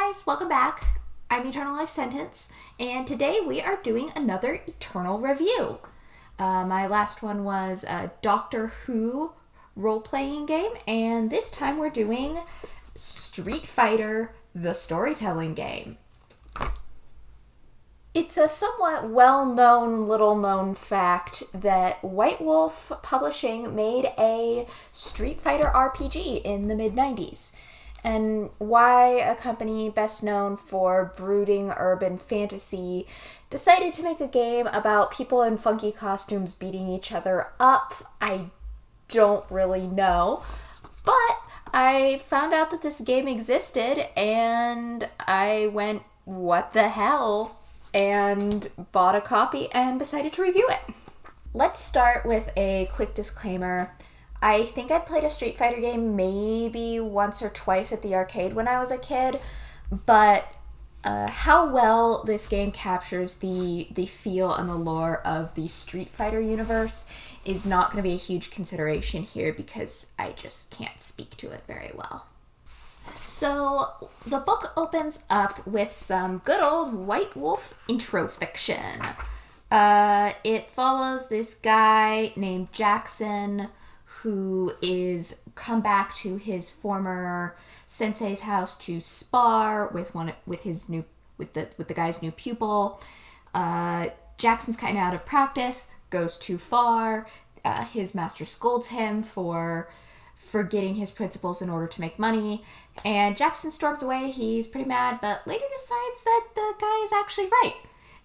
guys, welcome back. I'm Eternal Life Sentence, and today we are doing another Eternal review. My last one was a Doctor Who role-playing game, and this time we're doing Street Fighter, the storytelling game. It's a somewhat well-known, little-known fact that White Wolf Publishing made a Street Fighter RPG in the mid-90s. And why a company best known for brooding urban fantasy decided to make a game about people in funky costumes beating each other up, I don't really know. But I found out that this game existed, and I went, what the hell? And bought a copy and decided to review it. Let's start with a quick disclaimer. I think I played a Street Fighter game maybe once or twice at the arcade when I was a kid, but how well this game captures the feel and the lore of the Street Fighter universe is not going to be a huge consideration here because I just can't speak to it very well. So the book opens up with some good old White Wolf intro fiction. It follows this guy named Jackson who is come back to his former sensei's house to spar with the guy's new pupil. Jackson's kind of out of practice, goes too far. His master scolds him for forgetting his principles in order to make money, and Jackson storms away. He's pretty mad, but later decides that the guy is actually right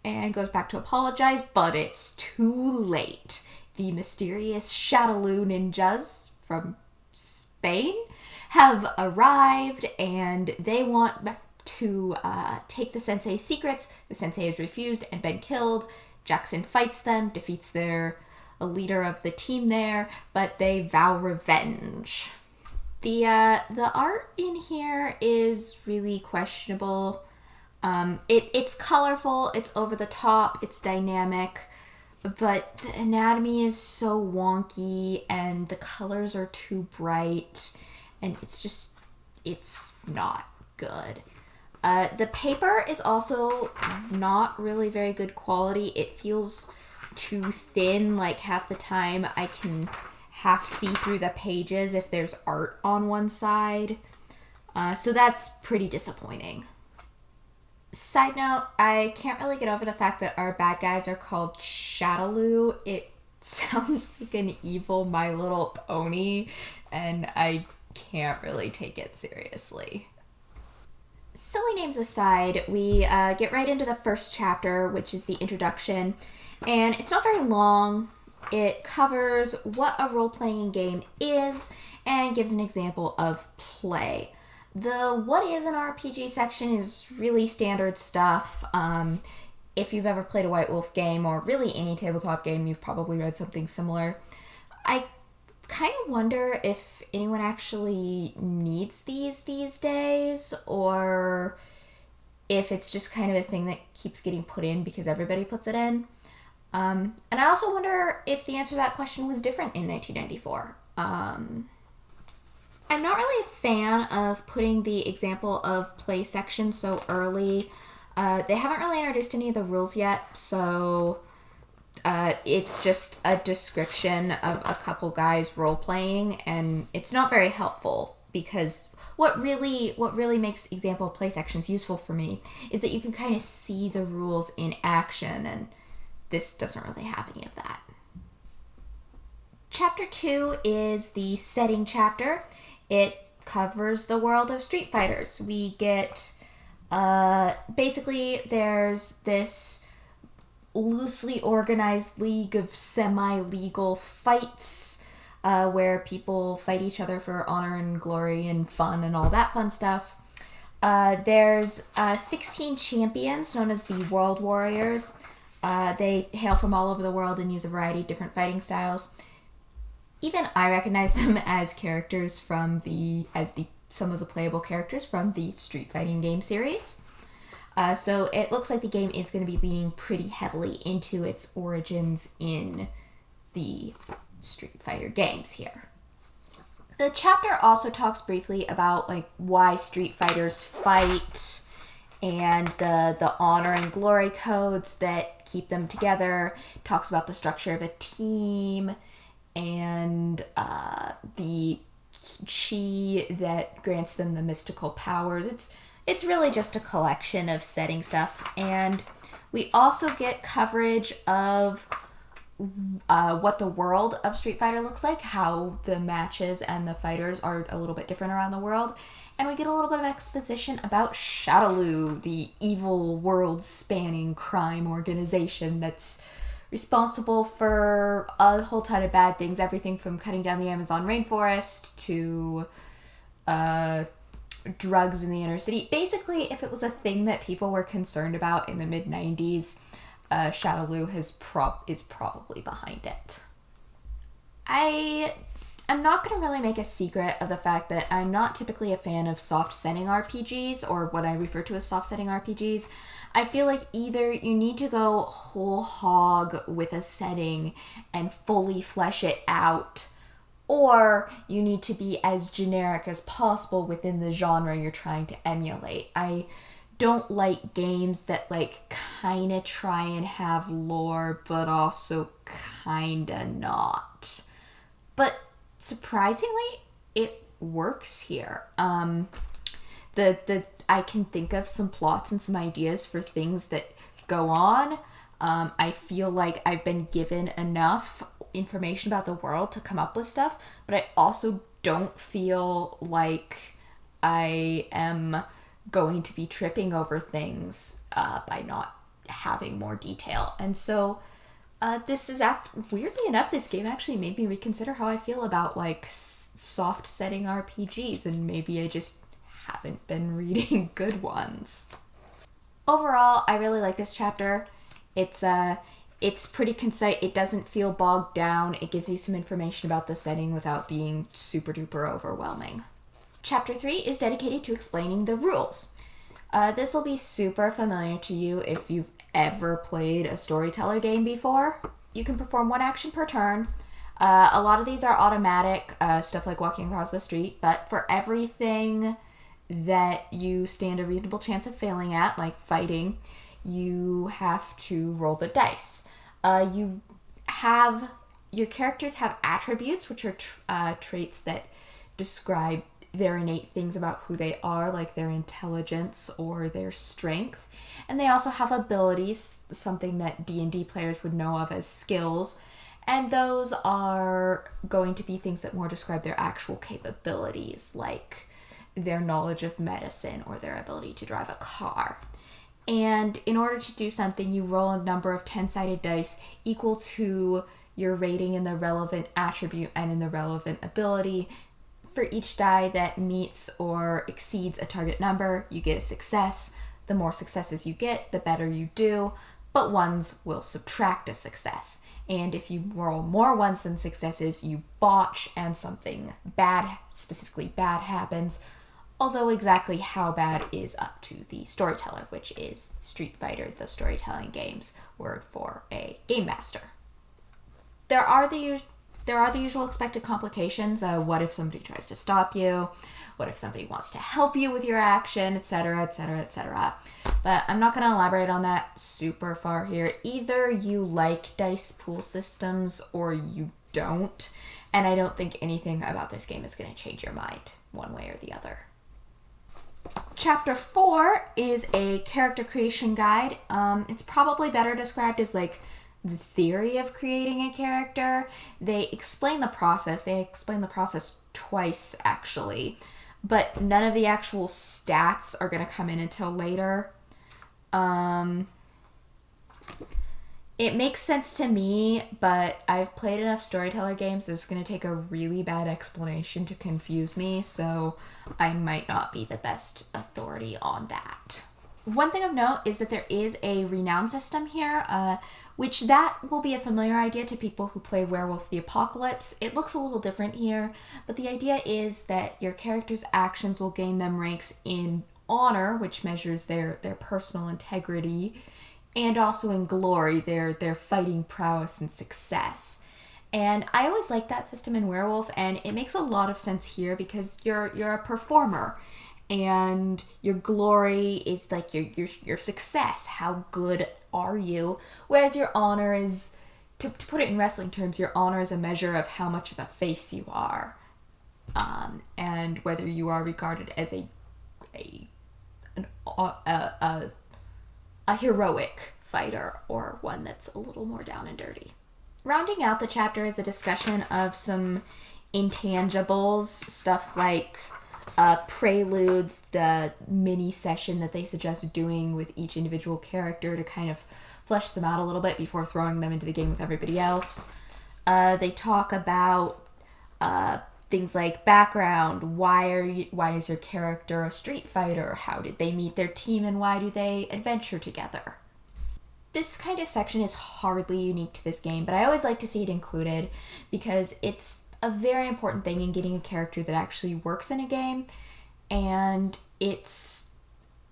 and goes back to apologize, but it's too late. The mysterious Shadaloo ninjas from Spain have arrived, and they want to take the sensei's secrets. The sensei has refused and been killed. Jackson fights them, defeats a leader of the team there, but they vow revenge. The art in here is really questionable. It's colorful, it's over the top, it's dynamic, but the anatomy is so wonky and the colors are too bright, and it's not good. The paper is also not really very good quality. It feels too thin, like half the time I can half see through the pages if there's art on one side. So that's pretty disappointing. Side note, I can't really get over the fact that our bad guys are called Shadaloo. It sounds like an evil My Little Pony, and I can't really take it seriously. Silly names aside, we get right into the first chapter, which is the introduction, and it's not very long. It covers what a role-playing game is and gives an example of play. The what is an RPG section is really standard stuff. If you've ever played a White Wolf game, or really any tabletop game, you've probably read something similar. I kind of wonder if anyone actually needs these days, or if it's just kind of a thing that keeps getting put in because everybody puts it in. And I also wonder if the answer to that question was different in 1994. I'm not really a fan of putting the example of play section so early. They haven't really introduced any of the rules yet, so it's just a description of a couple guys role-playing, and it's not very helpful because what really makes example play sections useful for me is that you can kind of see the rules in action, and this doesn't really have any of that. Chapter 2 is the setting chapter. It covers the world of Street Fighters. We get, basically, there's this loosely organized league of semi-legal fights where people fight each other for honor and glory and fun and all that fun stuff. There's 16 champions known as the World Warriors. They hail from all over the world and use a variety of different fighting styles. Even I recognize them as characters from some of the playable characters from the Street Fighting game series. So it looks like the game is going to be leaning pretty heavily into its origins in the Street Fighter games here. The chapter also talks briefly about why Street Fighters fight and the honor and glory codes that keep them together. Talks about the structure of a team and the chi that grants them the mystical powers. It's really just a collection of setting stuff, and we also get coverage of what the world of Street Fighter looks like, how the matches and the fighters are a little bit different around the world, and we get a little bit of exposition about Shadaloo, the evil world-spanning crime organization that's responsible for a whole ton of bad things, everything from cutting down the Amazon rainforest to drugs in the inner city. Basically, if it was a thing that people were concerned about in the mid-90s, Shadaloo is probably behind it. I'm not going to really make a secret of the fact that I'm not typically a fan of soft setting RPGs, or what I refer to as soft setting RPGs. I feel like either you need to go whole hog with a setting and fully flesh it out, or you need to be as generic as possible within the genre you're trying to emulate. I don't like games that kind of try and have lore, but also kind of not. But surprisingly, it works here. I can think of some plots and some ideas for things that go on. I feel like I've been given enough information about the world to come up with stuff, but I also don't feel like I am going to be tripping over things by not having more detail. And so weirdly enough, this game actually made me reconsider how I feel about soft setting RPGs, and maybe I just haven't been reading good ones. Overall, I really like this chapter. It's pretty concise. It doesn't feel bogged down. It gives you some information about the setting without being super duper overwhelming. Chapter 3 is dedicated to explaining the rules. This will be super familiar to you if you've ever played a storyteller game before. You can perform one action per turn. A lot of these are automatic, stuff like walking across the street, but for everything that you stand a reasonable chance of failing at, like fighting, you have to roll the dice. Your characters have attributes, which are traits that describe their innate things about who they are, like their intelligence or their strength. And they also have abilities, something that D&D players would know of as skills. And those are going to be things that more describe their actual capabilities, like their knowledge of medicine or their ability to drive a car. And in order to do something, you roll a number of 10-sided dice equal to your rating in the relevant attribute and in the relevant ability. For each die that meets or exceeds a target number, you get a success. The more successes you get, the better you do, but ones will subtract a success. And if you roll more ones than successes, you botch and something bad, specifically bad, happens. Although exactly how bad is up to the storyteller, which is Street Fighter, the storytelling game's word for a game master. There are the usual expected complications. What if somebody tries to stop you? What if somebody wants to help you with your action, etc., etc., etc. But I'm not going to elaborate on that super far here. Either you like dice pool systems or you don't, and I don't think anything about this game is going to change your mind one way or the other. Chapter 4 is a character creation guide. It's probably better described as the theory of creating a character. They explain the process. They explain the process twice, actually. But none of the actual stats are going to come in until later. It makes sense to me, but I've played enough storyteller games. It's going to take a really bad explanation to confuse me, so I might not be the best authority on that. One thing of note is that there is a renown system here, which that will be a familiar idea to people who play Werewolf the Apocalypse. It looks a little different here, but the idea is that your character's actions will gain them ranks in honor, which measures their personal integrity, and also in glory, their fighting prowess and success. And I always like that system in Werewolf, and it makes a lot of sense here because you're a performer. and your glory is like your success. How good are you? Whereas your honor is, to put it in wrestling terms, your honor is a measure of how much of a face you are, and whether you are regarded as a heroic fighter or one that's a little more down and dirty. Rounding out the chapter is a discussion of some intangibles, stuff like preludes, the mini session that they suggest doing with each individual character to kind of flesh them out a little bit before throwing them into the game with everybody else. They talk about things like background. Why is your character a street fighter? How did they meet their team, and why do they adventure together? This kind of section is hardly unique to this game, but I always like to see it included because it's a very important thing in getting a character that actually works in a game, and it's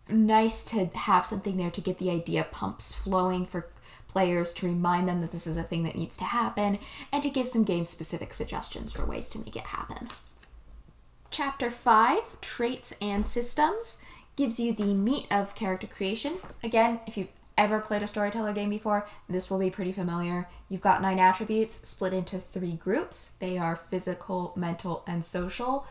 nice to have something there to get the idea pumps flowing for players, to remind them that this is a thing that needs to happen, and to give some game-specific suggestions for ways to make it happen. Chapter 5, Traits and Systems, gives you the meat of character creation. Again, if you've ever played a storyteller game before, this will be pretty familiar. You've got 9 attributes split into 3 groups. They are physical, mental, and social.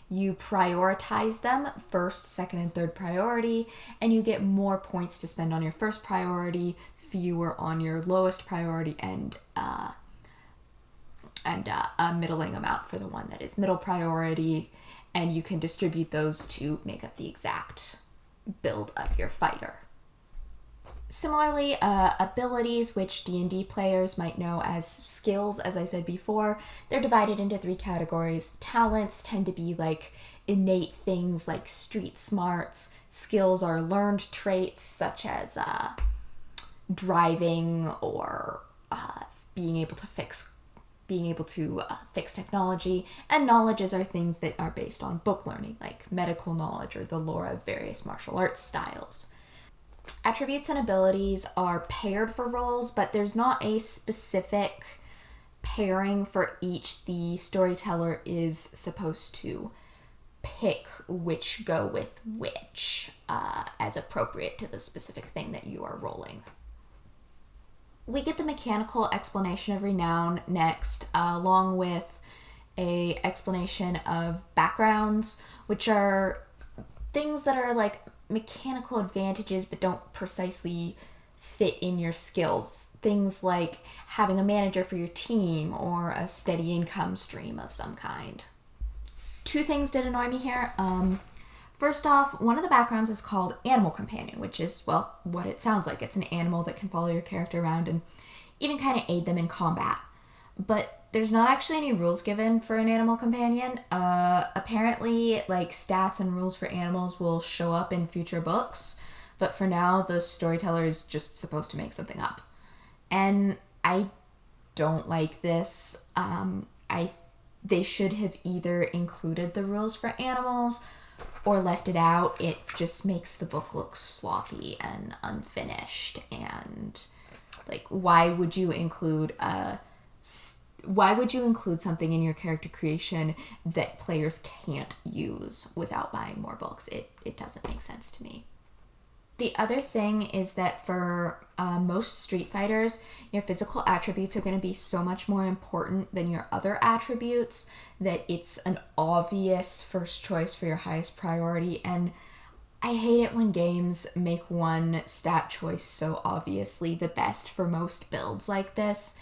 You prioritize them, first, second, and third priority, and you get more points to spend on your first priority, fewer on your lowest priority, and a middling amount for the one that is middle priority, and you can distribute those to make up the exact build of your fighter. Similarly, abilities, which D&D players might know as skills, as I said before, they're divided into 3 categories. Talents tend to be like innate things like street smarts. Skills are learned traits such as driving or being able to fix technology. And knowledges are things that are based on book learning, like medical knowledge or the lore of various martial arts styles. Attributes and abilities are paired for roles, but there's not a specific pairing for each. The storyteller is supposed to pick which go with which as appropriate to the specific thing that you are rolling. We get the mechanical explanation of renown next, along with a explanation of backgrounds, which are things that are like mechanical advantages but don't precisely fit in your skills. Things like having a manager for your team or a steady income stream of some kind. 2 things did annoy me here. First off, one of the backgrounds is called Animal Companion, which is, well, what it sounds like. It's an animal that can follow your character around and even kind of aid them in combat. But there's not actually any rules given for an animal companion. Apparently, like, stats and rules for animals will show up in future books, but for now, the storyteller is just supposed to make something up. And I don't like this. They should have either included the rules for animals or left it out. It just makes the book look sloppy and unfinished. And, like, why would you include something in your character creation that players can't use without buying more books? It doesn't make sense to me. The other thing is that for most Street Fighters, your physical attributes are going to be so much more important than your other attributes that it's an obvious first choice for your highest priority. And I hate it when games make one stat choice so obviously the best for most builds like this.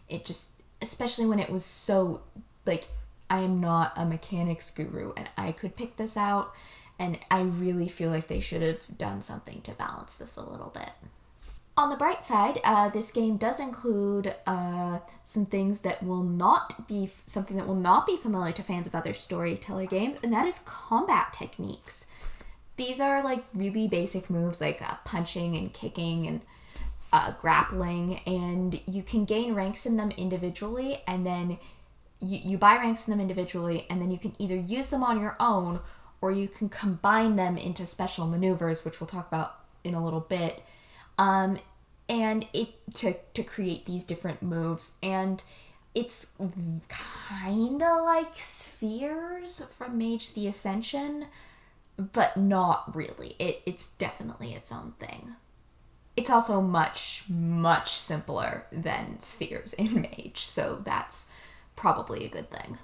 It just, especially when it was so, like, I am not a mechanics guru and I could pick this out, and I really feel like they should have done something to balance this a little bit. On the bright side, this game does include some things that will not be familiar to fans of other storyteller games, and that is combat techniques. These are like really basic moves like punching and kicking and grappling, and you can gain ranks in them individually, and then you buy ranks in them individually, and then you can either use them on your own or you can combine them into special maneuvers, which we'll talk about in a little bit, and to create these different moves. And it's kind of like spheres from Mage the Ascension, but not really. It's definitely its own thing. It's also much, much simpler than spheres in Mage, so that's probably a good thing.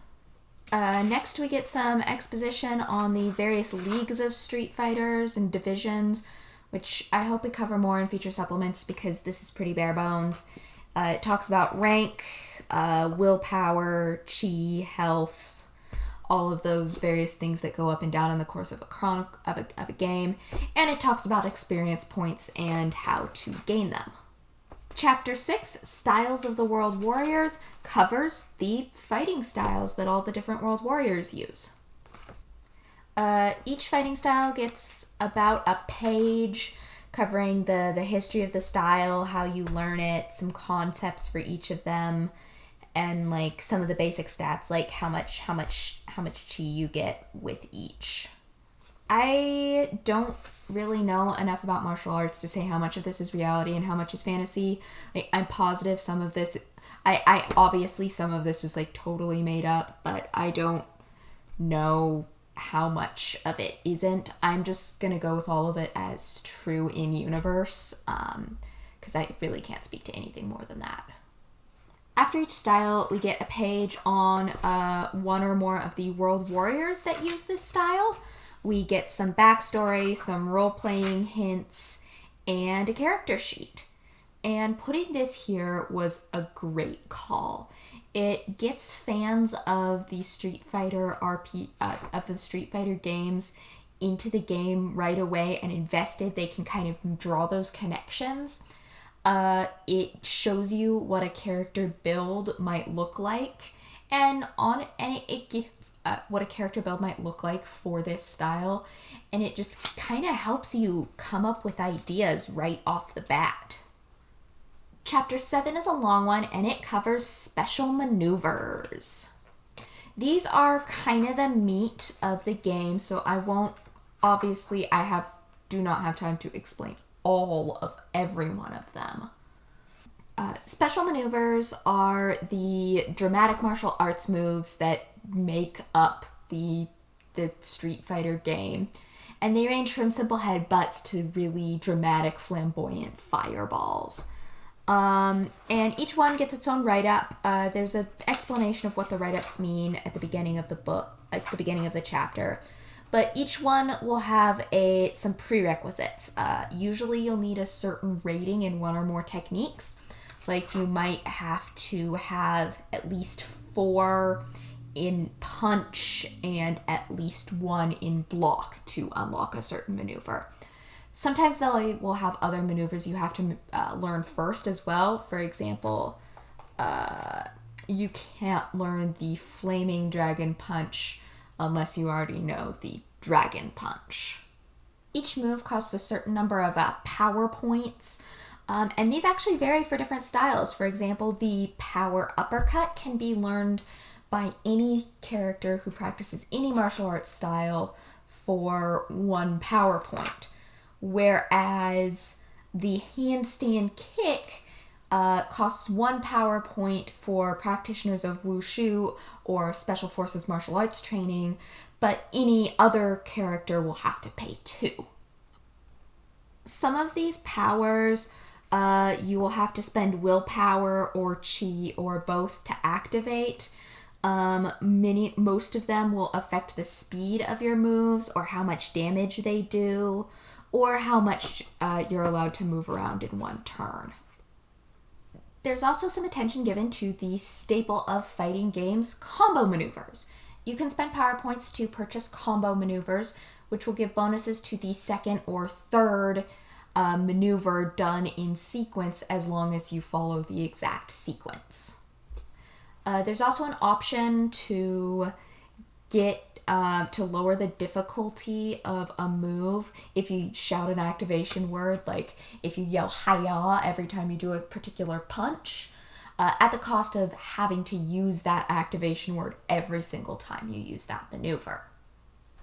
Next, we get some exposition on the various leagues of Street Fighters and divisions, which I hope we cover more in future supplements because this is pretty bare bones. It talks about rank, willpower, chi, health, all of those various things that go up and down in the course of a game, and it talks about experience points and how to gain them. Chapter 6, Styles of the World Warriors, covers the fighting styles that all the different World Warriors use. Each fighting style gets about a page covering the history of the style, how you learn it, some concepts for each of them, and like some of the basic stats, like how much chi you get with each. I don't really know enough about martial arts to say how much of this is reality and how much is fantasy. Like, I'm positive some of this, I obviously some of this is like totally made up, but I don't know how much of it isn't. I'm just gonna go with all of it as true in universe, because I really can't speak to anything more than that. After each style, we get a page on one or more of the World Warriors that use this style. We get some backstory, some role-playing hints, and a character sheet. And putting this here was a great call. It gets fans of the Street Fighter games into the game right away and invested. They can kind of draw those connections. It shows you what a character build might look like, what a character build might look like for this style, and it just kind of helps you come up with ideas right off the bat. Chapter 7 is a long one, and it covers special maneuvers. These are kind of the meat of the game, so I do not have time to explain all of every one of them. Special maneuvers are the dramatic martial arts moves that make up the Street Fighter game, and they range from simple headbutts to really dramatic, flamboyant fireballs. And each one gets its own write-up. There's an explanation of what the write-ups mean at the beginning of the book, at the beginning of the chapter. But each one will have some prerequisites. Usually you'll need a certain rating in one or more techniques. Like you might have to have at least 4 in punch and at least 1 in block to unlock a certain maneuver. Sometimes they will have other maneuvers you have to learn first as well. For example, you can't learn the Flaming Dragon Punch unless you already know the Dragon Punch. Each move costs a certain number of power points, and these actually vary for different styles. For example, the Power Uppercut can be learned by any character who practices any martial arts style for 1 power point, whereas the Handstand Kick costs 1 power point for practitioners of wushu or special forces martial arts training, but any other character will have to pay 2. Some of these powers you will have to spend willpower or chi or both to activate. Most of them will affect the speed of your moves or how much damage they do, or how much you're allowed to move around in 1 turn. There's also some attention given to the staple of fighting games, combo maneuvers. You can spend power points to purchase combo maneuvers, which will give bonuses to the second or third maneuver done in sequence as long as you follow the exact sequence. There's also an option to get to lower the difficulty of a move if you shout an activation word, like if you yell "Hiya" every time you do a particular punch, at the cost of having to use that activation word every single time you use that maneuver.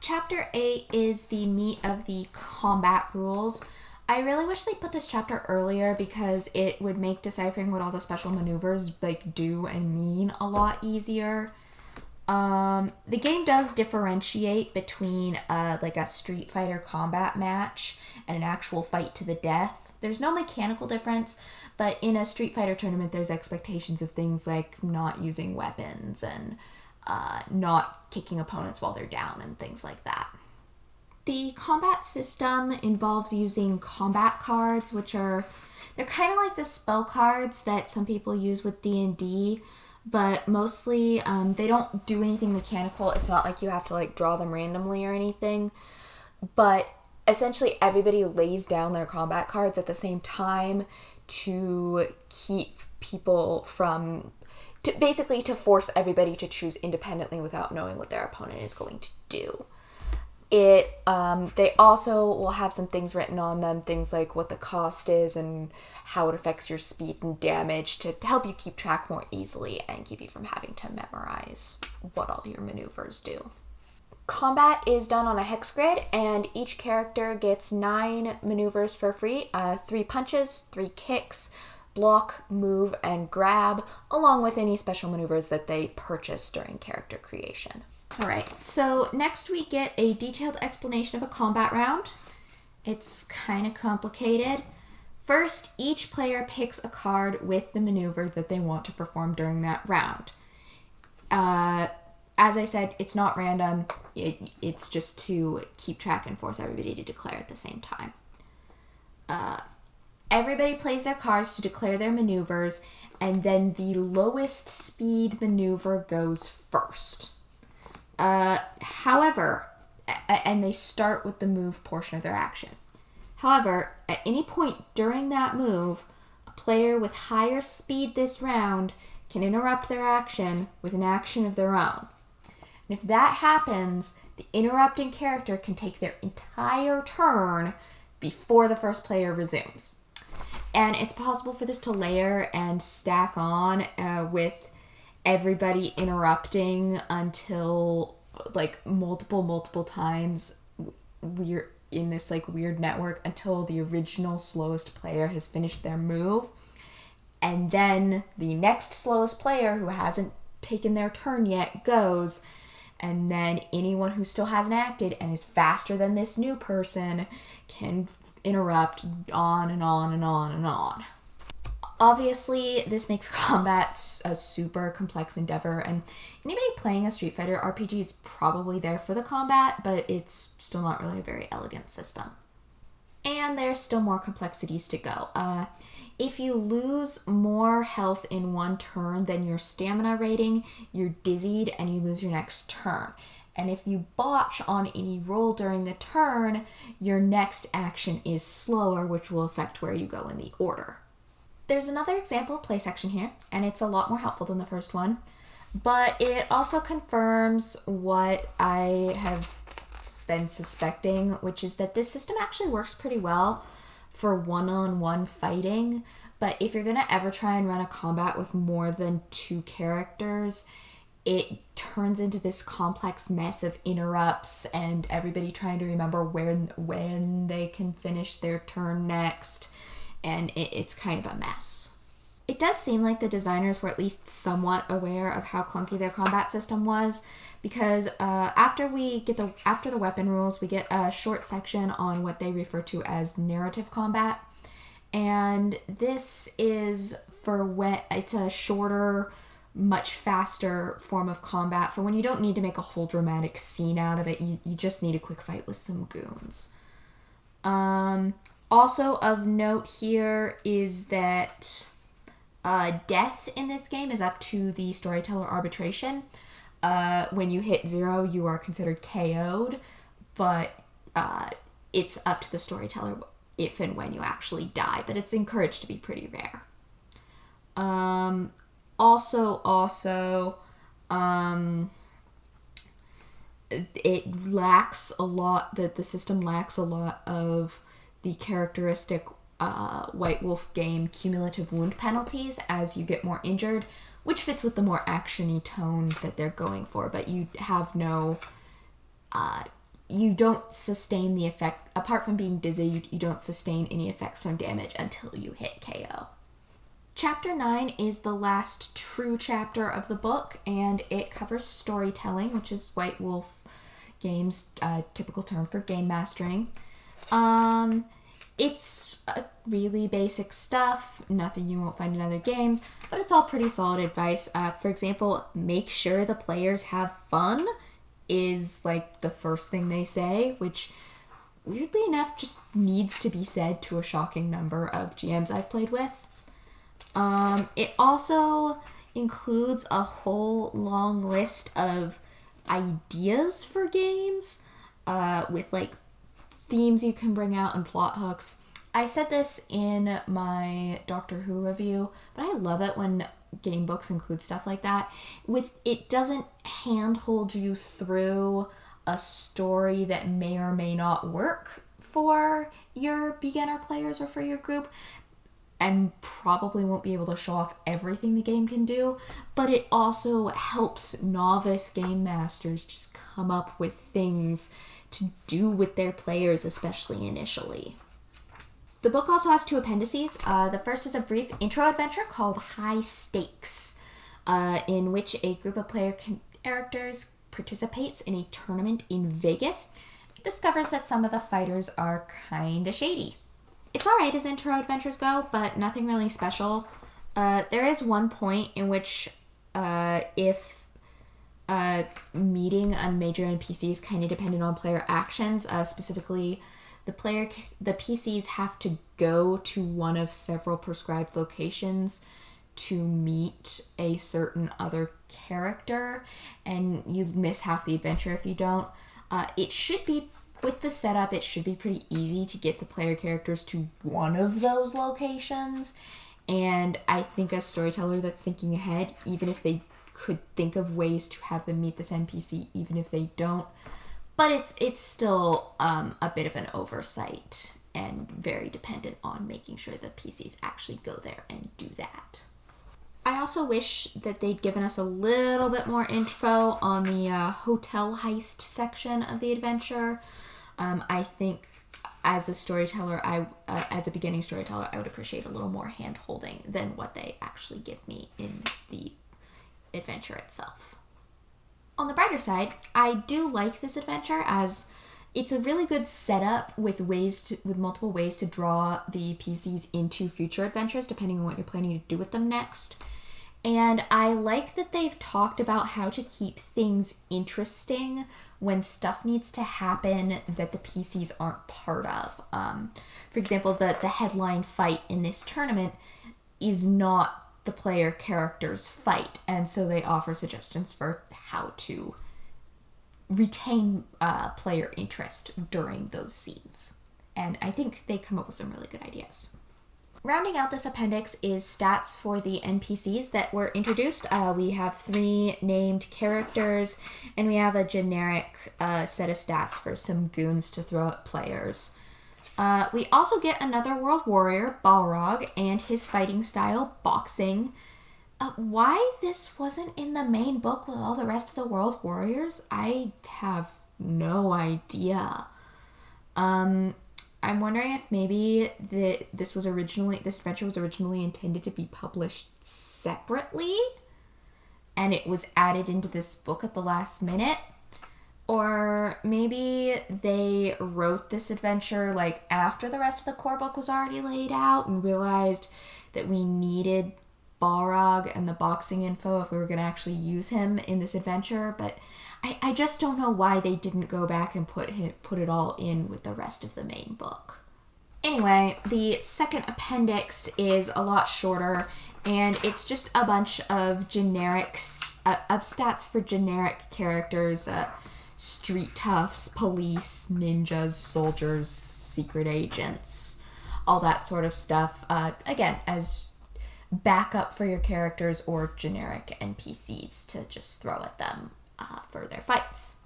Chapter 8 is the meat of the combat rules. I really wish they put this chapter earlier because it would make deciphering what all the special maneuvers do and mean a lot easier. The game does differentiate between like a Street Fighter combat match and an actual fight to the death. There's no mechanical difference, but in a Street Fighter tournament, there's expectations of things like not using weapons and not kicking opponents while they're down and things like that. The combat system involves using combat cards, they're kind of like the spell cards that some people use with D&D, but mostly they don't do anything mechanical. It's not like you have to like draw them randomly or anything, but essentially everybody lays down their combat cards at the same time to keep people basically to force everybody to choose independently without knowing what their opponent is going to do. They also will have some things written on them, things like what the cost is and how it affects your speed and damage to help you keep track more easily and keep you from having to memorize what all your maneuvers do. Combat is done on a hex grid, and each character gets 9 maneuvers for free, 3 punches, 3 kicks, block, move, and grab, along with any special maneuvers that they purchase during character creation. Alright, so next we get a detailed explanation of a combat round. It's kind of complicated. First, each player picks a card with the maneuver that they want to perform during that round. As I said, it's not random. It's just to keep track and force everybody to declare at the same time. Everybody plays their cards to declare their maneuvers, and then the lowest speed maneuver goes first. However, and they start with the move portion of their action. However, at any point during that move, a player with higher speed this round can interrupt their action with an action of their own. And if that happens, the interrupting character can take their entire turn before the first player resumes. And it's possible for this to layer and stack on with everybody interrupting until like multiple times. We're in this like weird network until the original slowest player has finished their move, and then the next slowest player who hasn't taken their turn yet goes, and then anyone who still hasn't acted and is faster than this new person can interrupt on and on and on and on. Obviously, this makes combat a super complex endeavor, and anybody playing a Street Fighter RPG is probably there for the combat, but it's still not really a very elegant system. And there's still more complexities to go. If you lose more health in one turn than your stamina rating, you're dizzied and you lose your next turn. And if you botch on any roll during the turn, your next action is slower, which will affect where you go in the order. There's another example play section here, and it's a lot more helpful than the first one, but it also confirms what I have been suspecting, which is that this system actually works pretty well for one-on-one fighting, but if you're going to ever try and run a combat with more than 2 characters, it turns into this complex mess of interrupts and everybody trying to remember when they can finish their turn next, and it's kind of a mess. It does seem like the designers were at least somewhat aware of how clunky their combat system was, because after the weapon rules, we get a short section on what they refer to as narrative combat, and this is for when it's a shorter, much faster form of combat for when you don't need to make a whole dramatic scene out of it. You just need a quick fight with some goons. Also of note here is that death in this game is up to the storyteller arbitration. When you hit 0, you are considered KO'd, but it's up to the storyteller if and when you actually die, but it's encouraged to be pretty rare. It lacks a lot, the system lacks a lot of the characteristic White Wolf game cumulative wound penalties as you get more injured, which fits with the more action-y tone that they're going for, but you have no... you don't sustain the effect, apart from being dizzy, you don't sustain any effects from damage until you hit KO. Chapter 9 is the last true chapter of the book, and it covers storytelling, which is White Wolf Games' typical term for game mastering. It's really basic stuff, nothing you won't find in other games, but it's all pretty solid advice. For example, make sure the players have fun is like the first thing they say, which weirdly enough just needs to be said to a shocking number of GMs I've played with. It also includes a whole long list of ideas for games, with like themes you can bring out and plot hooks. I said this in my Doctor Who review, but I love it when game books include stuff like that. It doesn't handhold you through a story that may or may not work for your beginner players or for your group, and probably won't be able to show off everything the game can do, but it also helps novice game masters just come up with things to do with their players, especially initially. The book also has 2 appendices. The first is a brief intro adventure called High Stakes, in which a group of player characters participates in a tournament in Vegas. It discovers that some of the fighters are kinda shady. It's alright as intro adventures go, but nothing really special. There is one point in which if meeting on major NPCs kind of dependent on player actions, specifically the PCs have to go to one of several prescribed locations to meet a certain other character, and you miss half the adventure if you don't. It should be, with the setup, it should be pretty easy to get the player characters to one of those locations, and I think a storyteller that's thinking ahead, even if they could think of ways to have them meet this NPC, even if they don't, but it's still a bit of an oversight and very dependent on making sure the PCs actually go there and do that. I also wish that they'd given us a little bit more info on the hotel heist section of the adventure. I think as a storyteller, as a beginning storyteller, I would appreciate a little more hand-holding than what they actually give me in the adventure itself. On the brighter side, I do like this adventure as it's a really good setup with multiple ways to draw the PCs into future adventures depending on what you're planning to do with them next. And I like that they've talked about how to keep things interesting when stuff needs to happen that the PCs aren't part of. For example, the headline fight in this tournament is not the player character's fight, and so they offer suggestions for how to retain player interest during those scenes. And I think they come up with some really good ideas. Rounding out this appendix is stats for the NPCs that were introduced. We have 3 named characters, and we have a generic set of stats for some goons to throw at players. We also get another world warrior, Balrog, and his fighting style, boxing. Why this wasn't in the main book with all the rest of the world warriors, I have no idea. I'm wondering if maybe this adventure was originally intended to be published separately, and it was added into this book at the last minute. Or maybe they wrote this adventure like after the rest of the core book was already laid out and realized that we needed Balrog and the boxing info if we were going to actually use him in this adventure. But I just don't know why they didn't go back and put it all in with the rest of the main book. Anyway, the second appendix is a lot shorter, and it's just a bunch of stats for generic characters. Street toughs, police, ninjas, soldiers, secret agents, all that sort of stuff. Again, as backup for your characters or generic NPCs to just throw at them for their fights.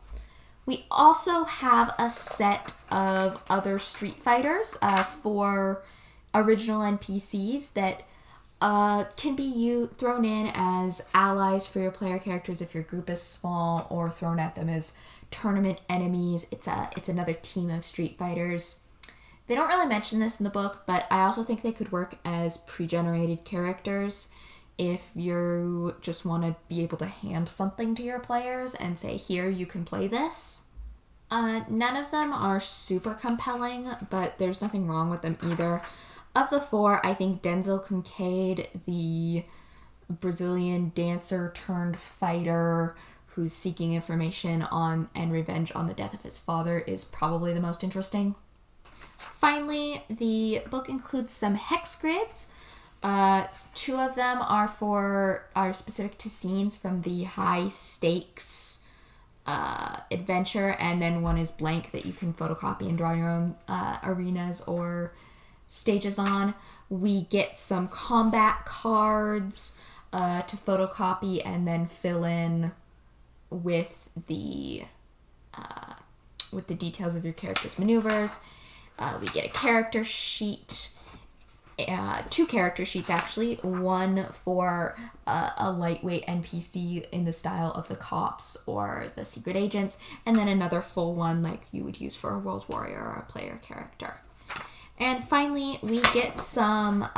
We also have a set of other Street Fighters for original NPCs that can be thrown in as allies for your player characters if your group is small, or thrown at them as tournament enemies. It's another team of Street Fighters. They don't really mention this in the book, but I also think they could work as pre-generated characters if you just want to be able to hand something to your players and say, here, you can play this. None of them are super compelling, but there's nothing wrong with them either. Of the four, I think Denzel Kincaid, the Brazilian dancer turned fighter who's seeking information on and revenge on the death of his father, is probably the most interesting. Finally, the book includes some hex grids. Two of them are specific to scenes from the high stakes adventure, and then one is blank that you can photocopy and draw your own arenas or stages on. We get some combat cards to photocopy and then fill in with the details of your character's maneuvers. We get a character sheet, two character sheets actually, one for a lightweight NPC in the style of the cops or the secret agents, and then another full one like you would use for a world warrior or a player character. And finally, we get some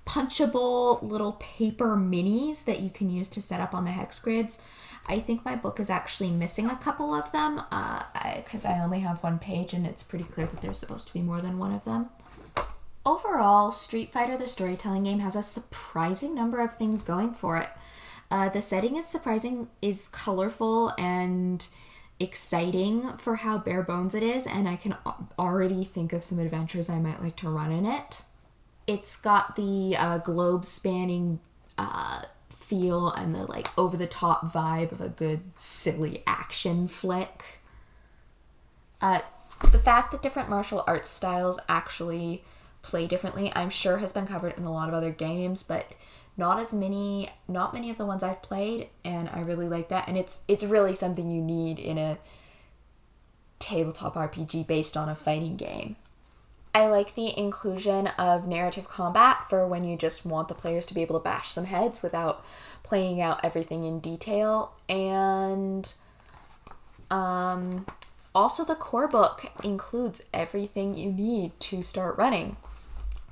punchable little paper minis that you can use to set up on the hex grids. I think my book is actually missing a couple of them because I only have one page and it's pretty clear that there's supposed to be more than one of them. Overall, Street Fighter the storytelling game has a surprising number of things going for it. The setting is colorful and exciting for how bare bones it is, and I can already think of some adventures I might like to run in it. It's got the globe-spanning feel and the like over-the-top vibe of a good silly action flick. The fact that different martial arts styles actually play differently, I'm sure has been covered in a lot of other games, but not many of the ones I've played, and I really like that. And it's really something you need in a tabletop RPG based on a fighting game. I like the inclusion of narrative combat for when you just want the players to be able to bash some heads without playing out everything in detail. And also the core book includes everything you need to start running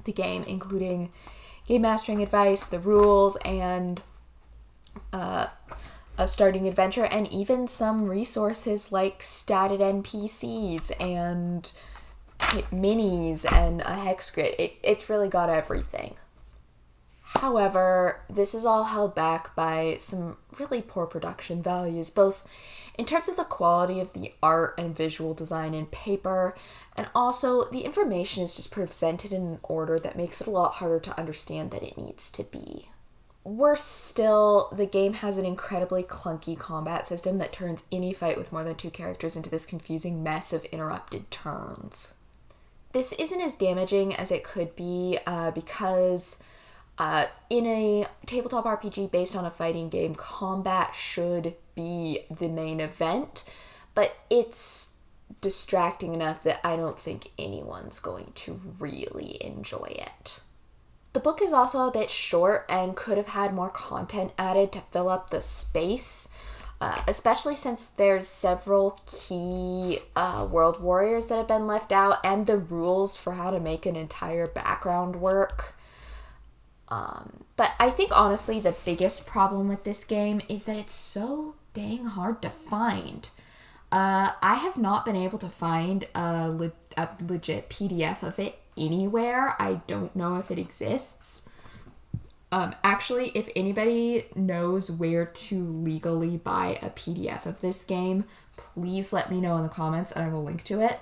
the game, including game mastering advice, the rules, and a starting adventure, and even some resources like statted NPCs and minis and a hex grid. It's really got everything. However, this is all held back by some really poor production values, both in terms of the quality of the art and visual design in paper, and also the information is just presented in an order that makes it a lot harder to understand than it needs to be. Worse still, the game has an incredibly clunky combat system that turns any fight with more than two characters into this confusing mess of interrupted turns. This isn't as damaging as it could be because in a tabletop RPG based on a fighting game, combat should be the main event, but it's distracting enough that I don't think anyone's going to really enjoy it. The book is also a bit short and could have had more content added to fill up the space, especially since there's several key world warriors that have been left out, and the rules for how to make an entire background work. But I think honestly the biggest problem with this game is that it's so dang hard to find. I have not been able to find a legit PDF of it anywhere. I don't know if it exists. Actually, if anybody knows where to legally buy a PDF of this game, please let me know in the comments and I will link to it.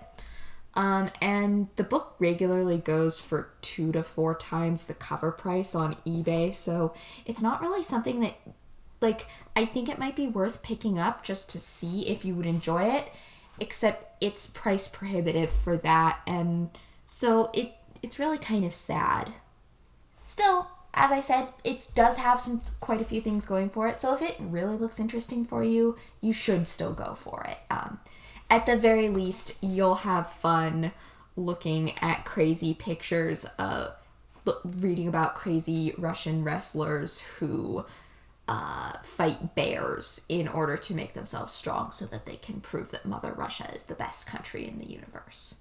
And the book regularly goes for 2 to 4 times the cover price on eBay, so it's not really something that, like, I think it might be worth picking up just to see if you would enjoy it, except it's price prohibitive for that, and so it's really kind of sad. Still, as I said, it does have quite a few things going for it, so if it really looks interesting for you, you should still go for it. At the very least, you'll have fun looking at crazy pictures, reading about crazy Russian wrestlers who fight bears in order to make themselves strong so that they can prove that Mother Russia is the best country in the universe.